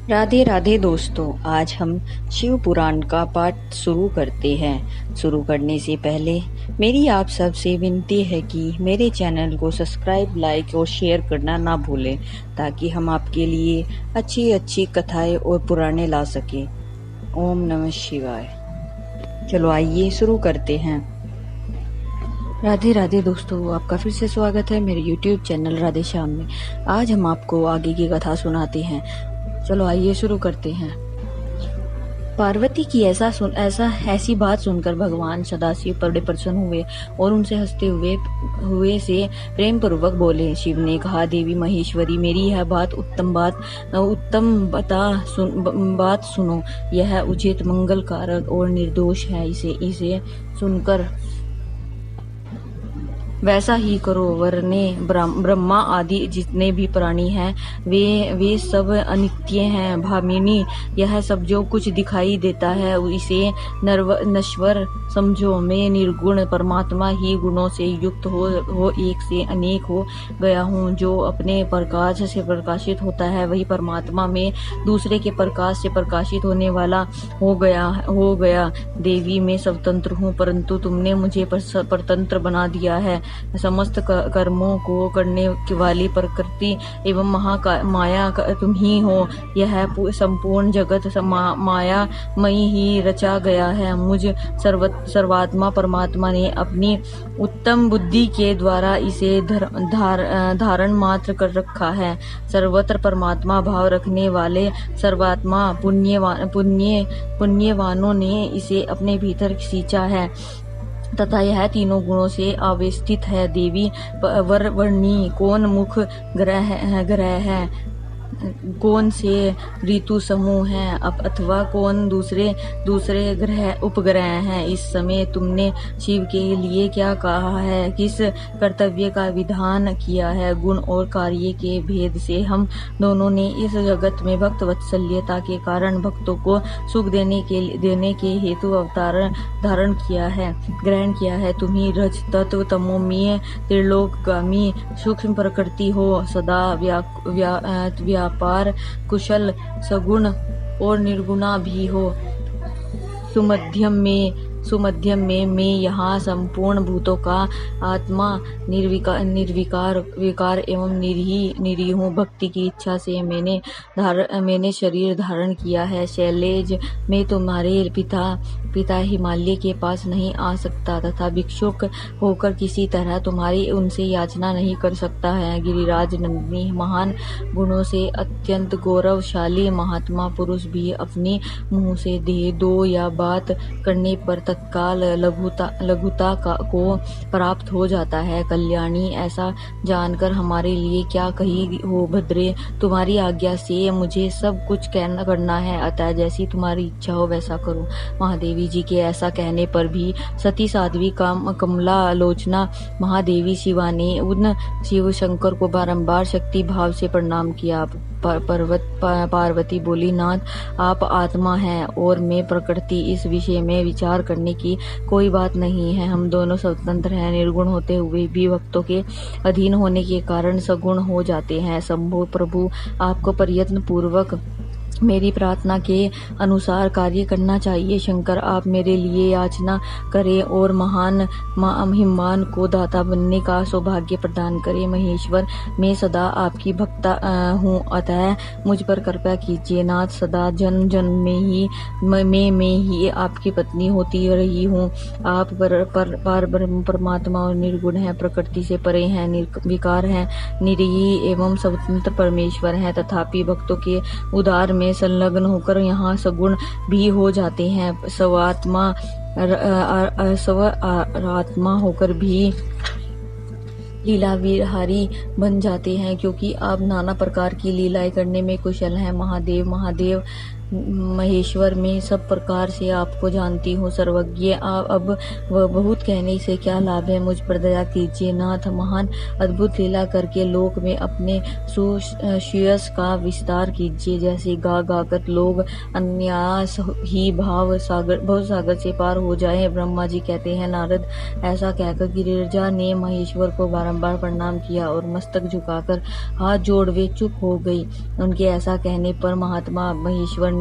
राधे राधे दोस्तों, आज हम शिव पुराण का पाठ शुरू करते हैं। शुरू करने से पहले मेरी आप सबसे विनती है कि मेरे चैनल को सब्सक्राइब, लाइक और शेयर करना ना भूलें, ताकि हम आपके लिए अच्छी अच्छी कथाएं और पुराणे ला सकें। ओम नमः शिवाय। चलो आइए शुरू करते हैं। राधे राधे दोस्तों, आपका फिर से स्वागत है मेरे YouTube चैनल राधे श्याम में। आज हम आपको आगे की कथा सुनाते हैं। चलो आइए शुरू करते हैं। पार्वती की ऐसी बात सुनकर भगवान सदाशिव बड़े प्रसन्न हुए और उनसे हंसते हुए से प्रेम पूर्वक बोले। शिव ने कहा, देवी महेश्वरी, मेरी यह उत्तम बात सुनो। यह उचित, मंगलकारक और निर्दोष है। इसे सुनकर वैसा ही करो, वरने ब्रह्मा आदि जितने भी प्राणी हैं वे सब अनित्य हैं। भामिनी, यह सब जो कुछ दिखाई देता है इसे नश्वर समझो। मैं निर्गुण परमात्मा ही गुणों से युक्त हो एक से अनेक हो गया हूँ। जो अपने प्रकाश से प्रकाशित होता है वही परमात्मा में दूसरे के प्रकाश से प्रकाशित होने वाला हो गया। देवी, मैं स्वतंत्र हूँ, परंतु तुमने मुझे परतंत्र बना दिया है। समस्त कर्मों को करने वाली प्रकृति एवं माया तुम ही हो। यह संपूर्ण जगत माया मई ही रचा गया है। मुझ सर्वात्मा परमात्मा ने अपनी उत्तम बुद्धि के द्वारा इसे धारण मात्र कर रखा है। सर्वत्र परमात्मा भाव रखने वाले सर्वात्मा पुण्यवानों ने इसे अपने भीतर सींचा है तथा यह तीनों गुणों से आवेष्टित है। देवी, वर्णी कौन मुख ग्रह है, कौन से ऋतु समूह हैं, अथवा कौन दूसरे ग्रह उपग्रह हैं। इस समय तुमने शिव के लिए क्या कहा है, किस कर्तव्य का विधान किया है। गुण और कार्य के भेद से हम दोनों ने इस जगत में भक्त वत्सल्यता के कारण भक्तों को सुख देने के हेतु अवतार धारण किया है, ग्रहण किया है। तुम ही रज तत्व, तमोमय, त्रिलोकगामी सूक्ष्म प्रकृति हो। सदा व्यापार कुशल, सगुण और निर्गुणा भी हो। सुमध्यम में मैं यहाँ संपूर्ण भूतों का आत्मा, विकार एवं निरीह हूँ। भक्ति की इच्छा से मैंने शरीर धारण किया है। शैलेज, मैं तुम्हारे पिता हिमालय के पास नहीं आ सकता तथा भिक्षुक होकर किसी तरह तुम्हारी उनसे याचना नहीं कर सकता है। गिरिराज नंदिनी, महान गुणों से अत्यंत गौरवशाली महात्मा पुरुष भी अपने मुंह से दो या बात करने पर तत्काल लघुता को प्राप्त हो जाता है। कल्याणी, ऐसा जानकर हमारे लिए क्या कही हो भद्रे। तुम्हारी आज्ञा से मुझे सब कुछ करना है, अतः जैसी तुम्हारी इच्छा हो वैसा करो। महादेवी जी के ऐसा कहने पर भी सती साध्वी कमला लोचना महादेवी शिवा ने उन शिव शंकर को बारंबार शक्ति भाव से प्रणाम किया। पार्वती बोली, नाथ, आप आत्मा हैं और मैं प्रकृति। इस विषय में विचार करने की कोई बात नहीं है। हम दोनों स्वतंत्र हैं। निर्गुण होते हुए भी भक्तों के अधीन होने के कारण सगुण हो जाते हैं। शंभो प्रभु, आपको प्रयत्न पूर्वक मेरी प्रार्थना के अनुसार कार्य करना चाहिए। शंकर, आप मेरे लिए याचना करें और हिमान को दाता बनने का सौभाग्य प्रदान करें। महेश्वर, मैं सदा आपकी भक्ता हूँ, अतः मुझ पर कृपा कीजिए। नाथ, सदा जन्म जन्म में ही आपकी पत्नी होती रही हूँ। आप पार ब्रह्म परमात्मा और निर्गुण है, प्रकृति से परे हैं, निर्विकार हैं, निरीह एवं स्वतंत्र परमेश्वर हैं। तथापि भक्तों के उद्धार में संलग्न होकर यहाँ सगुण भी हो जाते हैं। स्वात्मा होकर भी लीला विहारी बन जाते हैं, क्योंकि आप नाना प्रकार की लीलाएं करने में कुशल हैं। महादेव, महेश्वर मैं सब प्रकार से आपको जानती हूँ, सर्वज्ञ। अब वह बहुत कहने से क्या लाभ है, मुझ पर दया कीजिए नाथ। महान अद्भुत लीला करके लोक में अपने सुयश का विस्तार कीजिए। जैसे गा गाकर लोग अन्यास ही भाव सागर से पार हो जाए। ब्रह्मा जी कहते हैं, नारद ऐसा कहकर गिरिजा ने महेश्वर को बारंबार प्रणाम किया और मस्तक झुकाकर हाथ जोड़ वे चुप हो गई। उनके ऐसा कहने पर महात्मा महेश्वर ने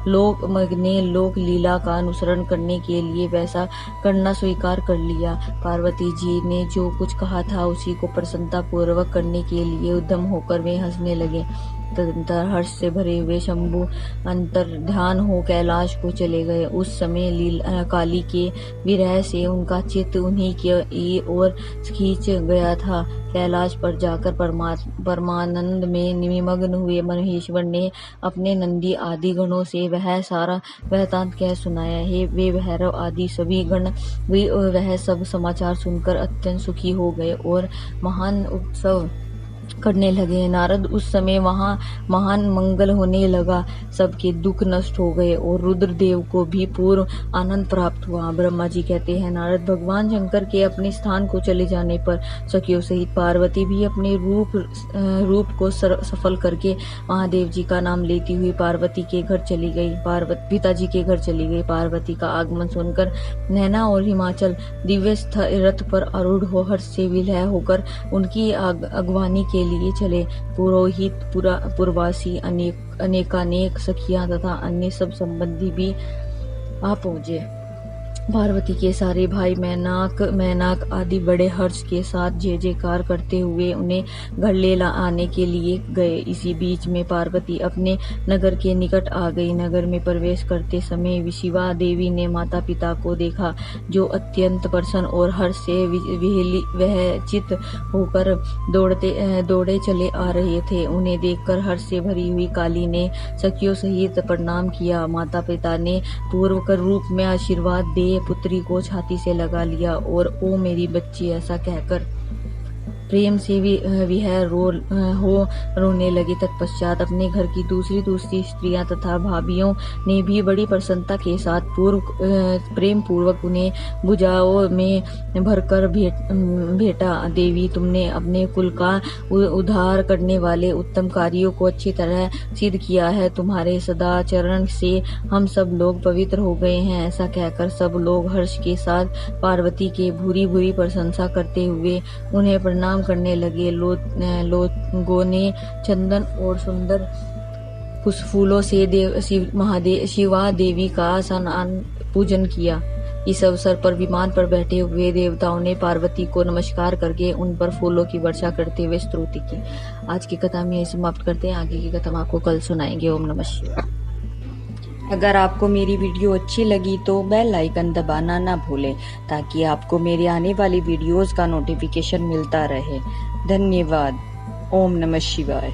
लोक लीला का अनुसरण करने के लिए वैसा करना स्वीकार कर लिया। पार्वती जी ने जो कुछ कहा था उसी को प्रसन्नता पूर्वक करने के लिए उद्यम होकर वे हंसने लगे। तदंतर हर्ष से भरे हुए शंभु अंतर्ध्यान हो कैलाश को चले गए। उस समय काली के विरह से उनका चित्त उन्हीं की ओर खींच गया था। कैलाश पर जाकर परमानंद में निमग्न हुए महेश्वर ने अपने नंदी आदि गणों से वह सारा वृत्तांत कह सुनाया। हे वे भैरव आदि सभी गण भी वह सब समाचार सुनकर अत्यंत सुखी हो गए और महान उत्सव करने लगे। नारद उस समय वहां महान मंगल होने लगा, सबके दुख नष्ट हो गए और रुद्रदेव को भी पूर्ण आनंद प्राप्त हुआ। ब्रह्मा जी कहते हैं, नारद भगवान शंकर के अपने स्थान को चले जाने पर सखियों सहित पार्वती भी अपने रूप को सफल करके महादेव जी का नाम लेती हुई पार्वती के घर चली गई। पिताजी के घर चली गई। पार्वती का आगमन सुनकर नैना और हिमाचल दिव्य रथ पर आरूढ़ हो हर्ष से विलय होकर उनकी अगवानी के लिए चले। पुरोहित पुरवासी अनेकानेक सखियां तथा अन्य सब संबंधी भी आ पहुंचे। पार्वती के सारे भाई मैनाक आदि बड़े हर्ष के साथ जय जयकार करते हुए उन्हें घर ले आने के लिए गए। इसी बीच में पार्वती अपने नगर के निकट आ गई। नगर में प्रवेश करते समय शिवा देवी ने माता पिता को देखा, जो अत्यंत प्रसन्न और हर्ष से विचलित होकर दौड़े चले आ रहे थे। उन्हें देखकर हर्ष से भरी हुई काली ने सखियों सहित प्रणाम किया। माता पिता ने पूर्व रूप में आशीर्वाद दे पुत्री को छाती से लगा लिया और ओ मेरी बच्ची ऐसा कहकर प्रेम से विहर रोने लगे। तत्पश्चात अपने घर की दूसरी स्त्रियां तथा भाभियों ने भी बड़ी प्रसन्नता के साथ प्रेम पूर्वक उन्हें भुजाओं में भरकर भेटा। देवी, तुमने अपने कुल का उद्धार करने वाले उत्तम कार्यों को अच्छी तरह सिद्ध किया है। तुम्हारे सदाचरण से हम सब लोग पवित्र हो गए हैं। ऐसा कहकर सब लोग हर्ष के साथ पार्वती के भूरी प्रशंसा करते हुए उन्हें प्रणाम करने लगे। लोगों ने चंदन और सुंदर फूलों से शिवा देवी का स्नान पूजन किया। इस अवसर पर विमान पर बैठे हुए देवताओं ने पार्वती को नमस्कार करके उन पर फूलों की वर्षा करते हुए स्तुति की। आज की कथा में यही समाप्त करते हैं। आगे की कथा हम आपको कल सुनाएंगे। ओम नमः शिवाय। अगर आपको मेरी वीडियो अच्छी लगी तो बेल आइकन दबाना ना भूलें, ताकि आपको मेरे आने वाली वीडियोस का नोटिफिकेशन मिलता रहे। धन्यवाद। ओम नमः शिवाय।